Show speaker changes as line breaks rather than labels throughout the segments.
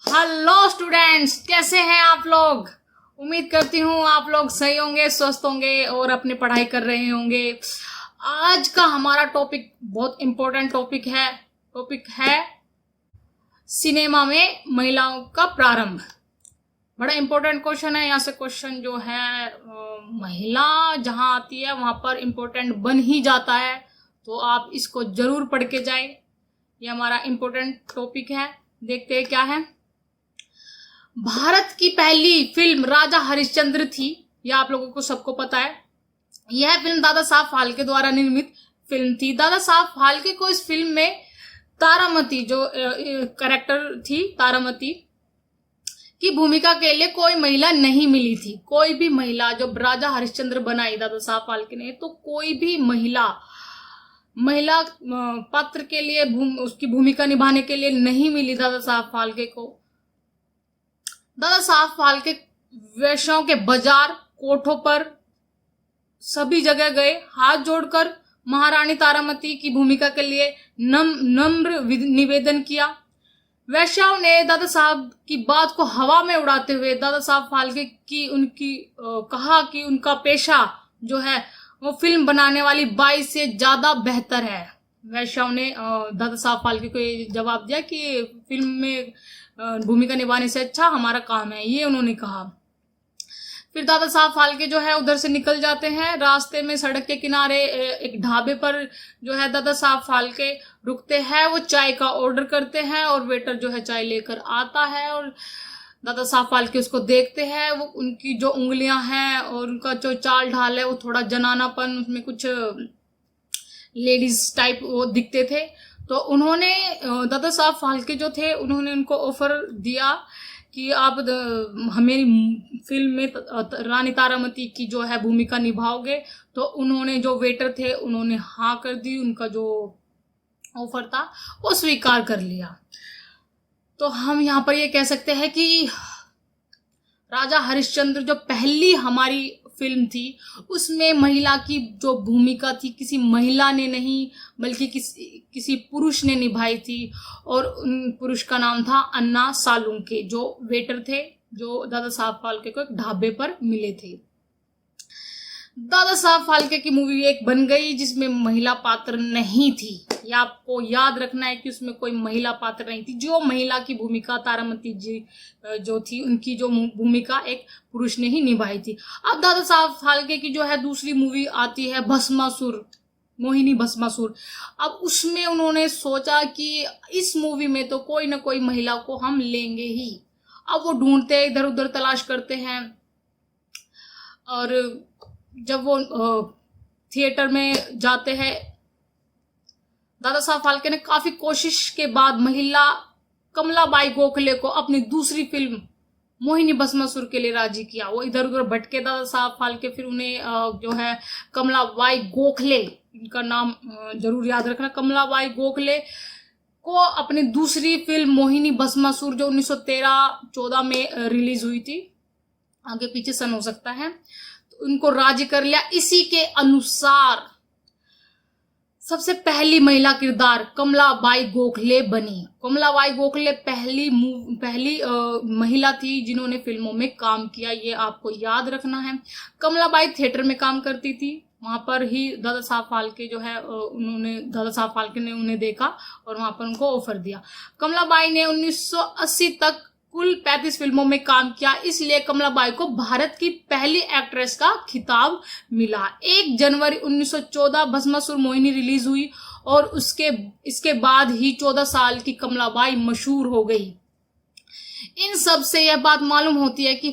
Hello students, कैसे हैं आप लोग। उम्मीद करती हूँ आप लोग सही होंगे, स्वस्थ होंगे और अपनी पढ़ाई कर रहे होंगे। आज का हमारा टॉपिक बहुत इम्पोर्टेंट टॉपिक है सिनेमा में महिलाओं का प्रारंभ। बड़ा इम्पोर्टेंट क्वेश्चन है। यहाँ से क्वेश्चन जो है महिला जहाँ आती है वहां पर इम्पोर्टेंट बन ही जाता है, तो आप इसको जरूर पढ़ के जाए। ये हमारा इम्पोर्टेंट टॉपिक है। देखते हैं क्या है। भारत की पहली फिल्म राजा हरिश्चंद्र थी, यह आप लोगों को सबको पता है। यह फिल्म दादा साहब फाल्के द्वारा निर्मित फिल्म थी। दादा साहब फाल्के को इस फिल्म में तारामती जो कैरेक्टर थी, तारामती की भूमिका के लिए कोई महिला नहीं मिली थी। कोई भी महिला जो राजा हरिश्चंद्र बनाई दादा साहब फाल्के ने, तो कोई भी महिला पात्र के लिए उसकी भूमिका निभाने के लिए नहीं मिली दादा साहब फाल्के को। दादा साहब फाल्के वेश्याओं के बाजार, कोठों पर सभी जगह गए, हाथ जोड़कर महारानी तारामती की भूमिका के लिए नम्र निवेदन किया। वेश्याओं ने दादा साहब की बात को हवा में उड़ाते हुए दादा साहब फाल्के की कहा कि उनका पेशा जो है वो फिल्म बनाने वाली बाई से ज्यादा बेहतर है। वेश्याओं ने दादा साहब फाल्के को ये जवाब दिया कि फिल्म में भूमिका निभाने से अच्छा हमारा काम है, ये उन्होंने कहा। फिर दादा साहब फाल्के जो है उधर से निकल जाते हैं। रास्ते में सड़क के किनारे एक ढाबे पर जो है दादा साहब फाल्के रुकते हैं। वो चाय का ऑर्डर करते हैं और वेटर जो है चाय लेकर आता है और दादा साहब फाल्के उसको देखते हैं। वो उनकी जो उंगलियां हैं और उनका जो चाल ढाल है वो थोड़ा जनानापन, उसमें कुछ लेडीज टाइप वो दिखते थे। तो उन्होंने दादा साहब फाल्के जो थे उन्होंने उनको ऑफर दिया कि आप हमारी फिल्म में रानी तारामती की जो है भूमिका निभाओगे। तो उन्होंने जो वेटर थे उन्होंने हाँ कर दी, उनका जो ऑफर था वो स्वीकार कर लिया। तो हम यहाँ पर ये कह सकते हैं कि राजा हरिश्चंद्र जो पहली हमारी फिल्म थी उसमें महिला की जो भूमिका थी किसी महिला ने नहीं बल्कि किसी पुरुष ने निभाई थी। और उन पुरुष का नाम था अन्ना सालुंके, जो वेटर थे जो दादा साहब फाल्के को एक ढाबे पर मिले थे। दादा साहब फाल्के की मूवी एक बन गई जिसमें महिला पात्र नहीं थी। ये आपको याद रखना है कि उसमें कोई महिला पात्र नहीं थी। जो महिला की भूमिका तारामती जी जो थी उनकी जो भूमिका एक पुरुष ने ही निभाई थी। अब दादा साहब फाल्के की जो है दूसरी मूवी आती है भस्मासुर, मोहिनी भस्मासुर। अब उसमें उन्होंने सोचा कि इस मूवी में तो कोई ना कोई महिला को हम लेंगे ही। अब वो ढूंढते इधर उधर तलाश करते हैं और जब वो थिएटर में जाते हैं दादा साहब फाल्के ने काफी कोशिश के बाद महिला कमलाबाई गोखले को अपनी दूसरी फिल्म मोहिनी भस्मासुर के लिए राजी किया। वो इधर उधर भटके दादा साहब फाल्के, फिर उन्हें जो है कमलाबाई गोखले, इनका नाम जरूर याद रखना, कमलाबाई गोखले को अपनी दूसरी फिल्म मोहिनी भस्मासुर जो 1913-14 में रिलीज हुई थी, आगे पीछे सन हो सकता है, तो उनको राजी कर लिया। इसी के अनुसार सबसे पहली महिला किरदार कमलाबाई गोखले बनी। कमलाबाई गोखले पहली महिला थी जिन्होंने फिल्मों में काम किया, ये आपको याद रखना है। कमलाबाई थिएटर में काम करती थी, वहां पर ही दादा साहब फाल्के जो है दादा साहब फाल्के ने उन्हें देखा और वहां पर उनको ऑफर दिया। कमलाबाई ने 1980 तक कुल 35 फिल्मों में काम किया, इसलिए कमलाबाई को भारत की पहली एक्ट्रेस का खिताब मिला। 1 जनवरी 1914 भस्मासुर मोहिनी रिलीज हुई और इसके बाद ही 14 साल की कमलाबाई मशहूर हो गई। इन सब से यह बात मालूम होती है कि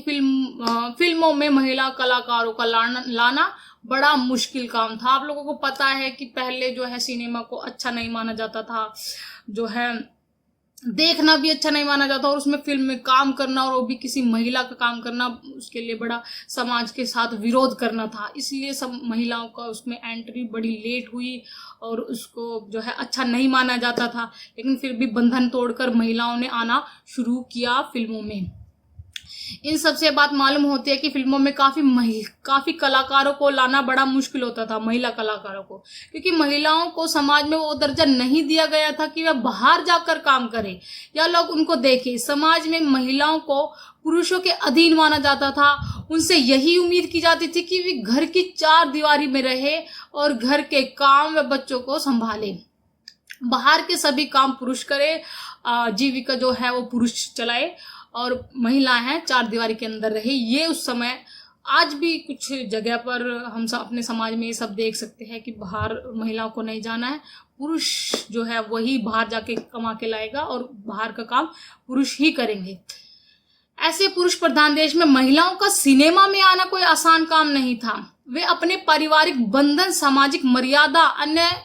फिल्मों में महिला कलाकारों का लाना बड़ा मुश्किल काम था। आप लोगों को पता है कि पहले जो है सिनेमा को अच्छा नहीं माना जाता था, जो है देखना भी अच्छा नहीं माना जाता, और उसमें फिल्म में काम करना और वो भी किसी महिला का काम करना उसके लिए बड़ा समाज के साथ विरोध करना था। इसलिए सब महिलाओं का उसमें एंट्री बड़ी लेट हुई और उसको जो है अच्छा नहीं माना जाता था। लेकिन फिर भी बंधन तोड़कर महिलाओं ने आना शुरू किया फिल्मों में। इन सबसे बात मालूम होती है कि फिल्मों में काफी कलाकारों को लाना बड़ा मुश्किल होता था, महिला कलाकारों को, क्योंकि महिलाओं को समाज में वो दर्जा नहीं दिया गया था कि वह बाहर जाकर काम करे या लोग उनको देखें। समाज में महिलाओं को पुरुषों के अधीन माना जाता था। उनसे यही उम्मीद की जाती थी कि वे घर की चार दीवारी में रहे और घर के काम व बच्चों को संभाले, बाहर के सभी काम पुरुष करे, जीविका जो है वो पुरुष चलाए और महिलाएं हैं चार दीवारी के अंदर रहे। ये उस समय, आज भी कुछ जगह पर हम सब अपने समाज में ये सब देख सकते हैं कि बाहर महिलाओं को नहीं जाना है, पुरुष जो है वही बाहर जाके कमा के लाएगा और बाहर का काम पुरुष ही करेंगे। ऐसे पुरुष प्रधान देश में महिलाओं का सिनेमा में आना कोई आसान काम नहीं था। वे अपने पारिवारिक बंधन, सामाजिक मर्यादा, अन्य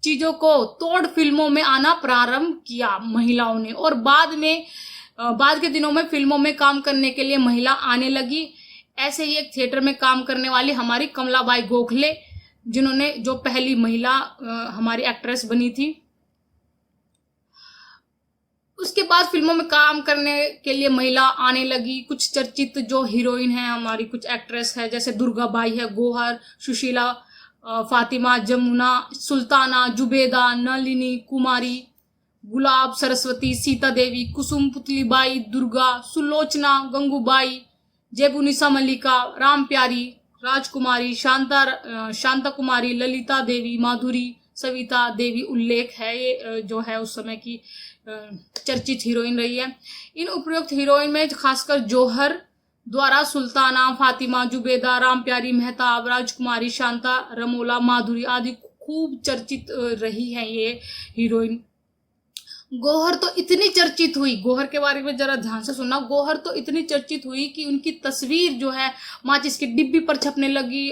चीजों को तोड़ फिल्मों में आना प्रारंभ किया महिलाओं ने, और बाद के दिनों में फिल्मों में काम करने के लिए महिला आने लगी। ऐसे ही एक थिएटर में काम करने वाली हमारी कमलाबाई गोखले, जो पहली महिला हमारी एक्ट्रेस बनी थी, उसके बाद फिल्मों में काम करने के लिए महिला आने लगी। कुछ चर्चित जो हीरोइन है हमारी, कुछ एक्ट्रेस है, जैसे दुर्गाबाई है, गौहर, सुशीला, फातिमा, जमुना, सुल्ताना, जुबेदा, नलिनी कुमारी, गुलाब, सरस्वती, सीता देवी, कुसुम, पुतलीबाई, दुर्गा, सुलोचना, गंगूबाई, जेबुनिसा मल्लिका, राम प्यारी, राजकुमारी, शांता कुमारी, ललिता देवी, माधुरी, सविता देवी उल्लेख है। ये जो है उस समय की चर्चित हीरोइन रही है। इन उपयुक्त हीरोइन में खासकर जौहर द्वारा सुल्ताना, फातिमा, जुबेदा, राम प्यारी, मेहताब, राजकुमारी, शांता, रमोला, माधुरी आदि खूब चर्चित रही हैं ये हीरोइन। गौहर तो इतनी चर्चित हुई, गौहर के बारे में जरा ध्यान से सुनना, गौहर तो इतनी चर्चित हुई कि उनकी तस्वीर जो है माचिस की डिब्बी पर छपने लगी।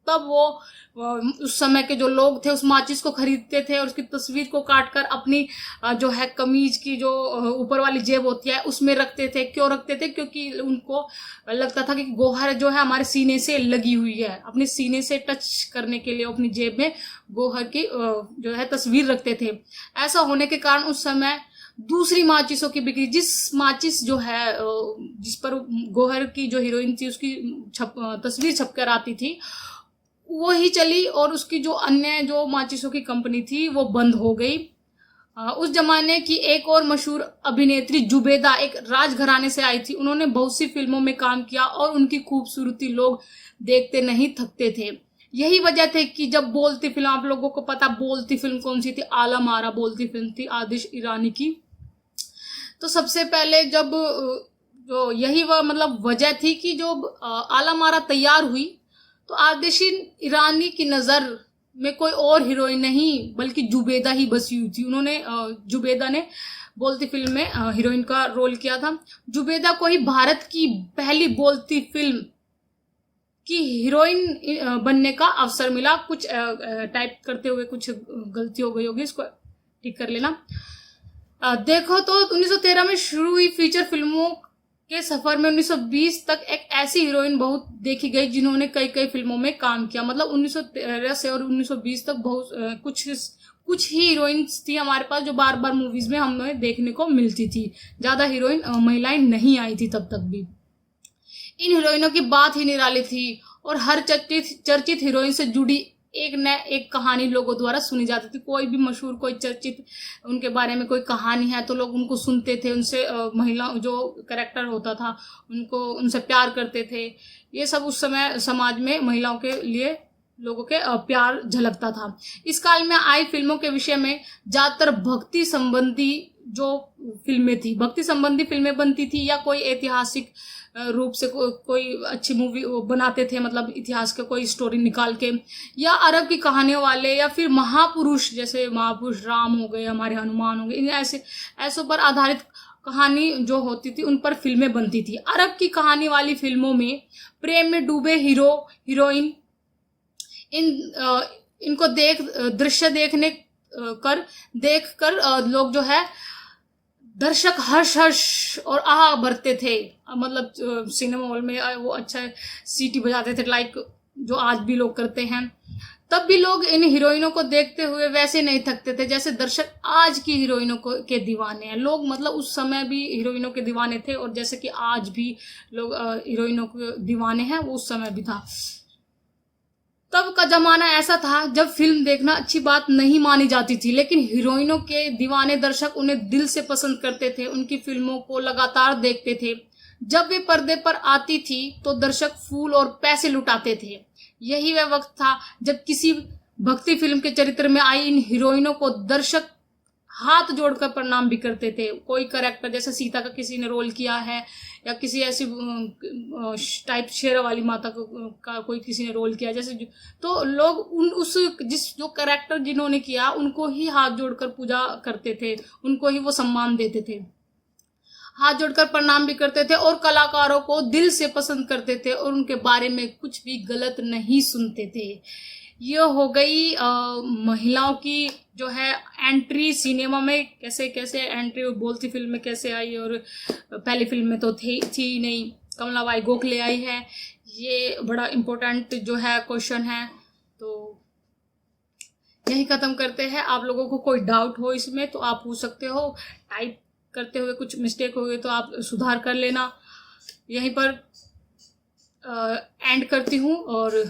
तब वो उस समय के जो लोग थे उस माचिस को खरीदते थे और उसकी तस्वीर को काटकर अपनी जो है कमीज की जो ऊपर वाली जेब होती है उसमें रखते थे। क्यों रखते थे? क्योंकि उनको लगता था कि गौहर जो है हमारे सीने से लगी हुई है, अपने सीने से टच करने के लिए अपनी जेब में गौहर की जो है तस्वीर रखते थे। ऐसा होने के कारण उस समय दूसरी माचिसों की बिक्री, जिस माचिस जो है जिस पर गौहर की जो हीरोइन थी उसकी तस्वीर छपकर आती थी वो ही चली, और उसकी जो अन्य जो माचिसों की कंपनी थी वो बंद हो गई। उस जमाने की एक और मशहूर अभिनेत्री जुबेदा एक राजघराने से आई थी। उन्होंने बहुत सी फिल्मों में काम किया और उनकी खूबसूरती लोग देखते नहीं थकते थे। यही वजह थी कि जब बोलती फिल्म, आप लोगों को पता बोलती फिल्म कौन सी थी? आला मारा बोलती फिल्म थी आतिश ईरानी की। तो सबसे पहले जब जो यही वह मतलब वजह थी कि जो आला मारा तैयार हुई तो आतिश ईरानी की नजर में कोई और हीरोइन नहीं बल्कि जुबेदा ही बसी हुई थी। जुबेदा ने बोलती फिल्म में हीरोइन का रोल किया था। जुबेदा को ही भारत की पहली बोलती फिल्म की हीरोइन बनने का अवसर मिला। कुछ टाइप करते हुए कुछ गलती हो गई होगी, इसको ठीक कर लेना। देखो तो 1913 में शुरू हुई फीचर फिल्मों के सफर में 1920 तक एक ऐसी हीरोइन बहुत देखी गई जिन्होंने कई फिल्मों में काम किया। मतलब 1913 से और 1920 तक बहुत कुछ ही हीरोइंस थी हमारे पास जो बार बार मूवीज में हमें देखने को मिलती थी। ज्यादा हीरोइन महिलाएं नहीं आई थी तब तक भी। इन हीरोइनों की बात ही निराली थी और हर चर्चित हीरोइन से जुड़ी एक न एक कहानी लोगों द्वारा सुनी जाती थी। कोई भी मशहूर, कोई चर्चित, उनके बारे में कोई कहानी है तो लोग उनको सुनते थे, उनसे महिला जो कैरेक्टर होता था उनसे प्यार करते थे। ये सब उस समय समाज में महिलाओं के लिए लोगों के प्यार झलकता था। इस काल में आई फिल्मों के विषय में ज्यादातर भक्ति संबंधी जो फिल्में थी, भक्ति संबंधी फिल्में बनती थी या कोई ऐतिहासिक रूप से कोई अच्छी मूवी बनाते थे, मतलब इतिहास का कोई स्टोरी निकाल के, या अरब की कहानियों वाले, या फिर महापुरुष जैसे महापुरुष राम हो गए, हमारे हनुमान हो गए, इन ऐसों पर आधारित कहानी जो होती थी उन पर फिल्में बनती थी। अरब की कहानी वाली फिल्मों में प्रेम में डूबे हीरो हीरोइन इनको दृश्य देख कर लोग जो है दर्शक हर्ष और आह भरते थे। मतलब सिनेमा हॉल में वो अच्छा सीटी बजाते थे, लाइक जो आज भी लोग करते हैं। तब भी लोग इन हीरोइनों को देखते हुए वैसे नहीं थकते थे जैसे दर्शक आज की हीरोइनों को के दीवाने हैं लोग। मतलब उस समय भी हीरोइनों के दीवाने थे और जैसे कि आज भी लोग हीरोइनों के दीवाने हैं, वो उस समय भी था। तब का जमाना ऐसा था जब फिल्म देखना अच्छी बात नहीं मानी जाती थी, लेकिन हीरोइनों के दीवाने दर्शक उन्हें दिल से पसंद करते थे, उनकी फिल्मों को लगातार देखते थे। जब वे पर्दे पर आती थी तो दर्शक फूल और पैसे लुटाते थे। यही वह वक्त था जब किसी भक्ति फिल्म के चरित्र में आई इन हीरोइनों को दर्शक हाथ जोड़कर प्रणाम भी करते थे। कोई कैरेक्टर जैसे सीता का किसी ने रोल किया है या किसी ऐसी टाइप शेरा वाली माता का कोई किसी ने रोल किया जैसे तो लोग जो कैरेक्टर जिन्होंने किया उनको ही हाथ जोड़कर पूजा करते थे, उनको ही वो सम्मान देते थे, हाथ जोड़कर प्रणाम भी करते थे और कलाकारों को दिल से पसंद करते थे और उनके बारे में कुछ भी गलत नहीं सुनते थे। ये हो गई महिलाओं की जो है एंट्री सिनेमा में, कैसे कैसे एंट्री बोलती फिल्म में कैसे आई, और पहली फिल्म में तो थी नहीं, कमलाबाई गोखले आई है। ये बड़ा इम्पोर्टेंट जो है क्वेश्चन है। तो यही खत्म करते हैं। आप लोगों को कोई डाउट हो इसमें तो आप पूछ सकते हो, टाइप करते हुए कुछ मिस्टेक हो गई तो आप सुधार कर लेना। यहीं पर एंड करती हूँ, और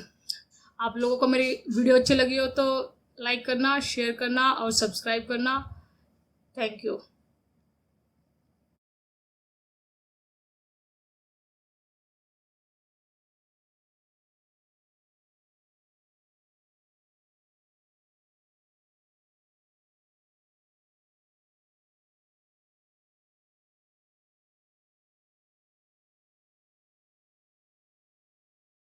आप लोगों को मेरी वीडियो अच्छी लगी हो तो लाइक करना, शेयर करना और सब्सक्राइब करना। Thank you.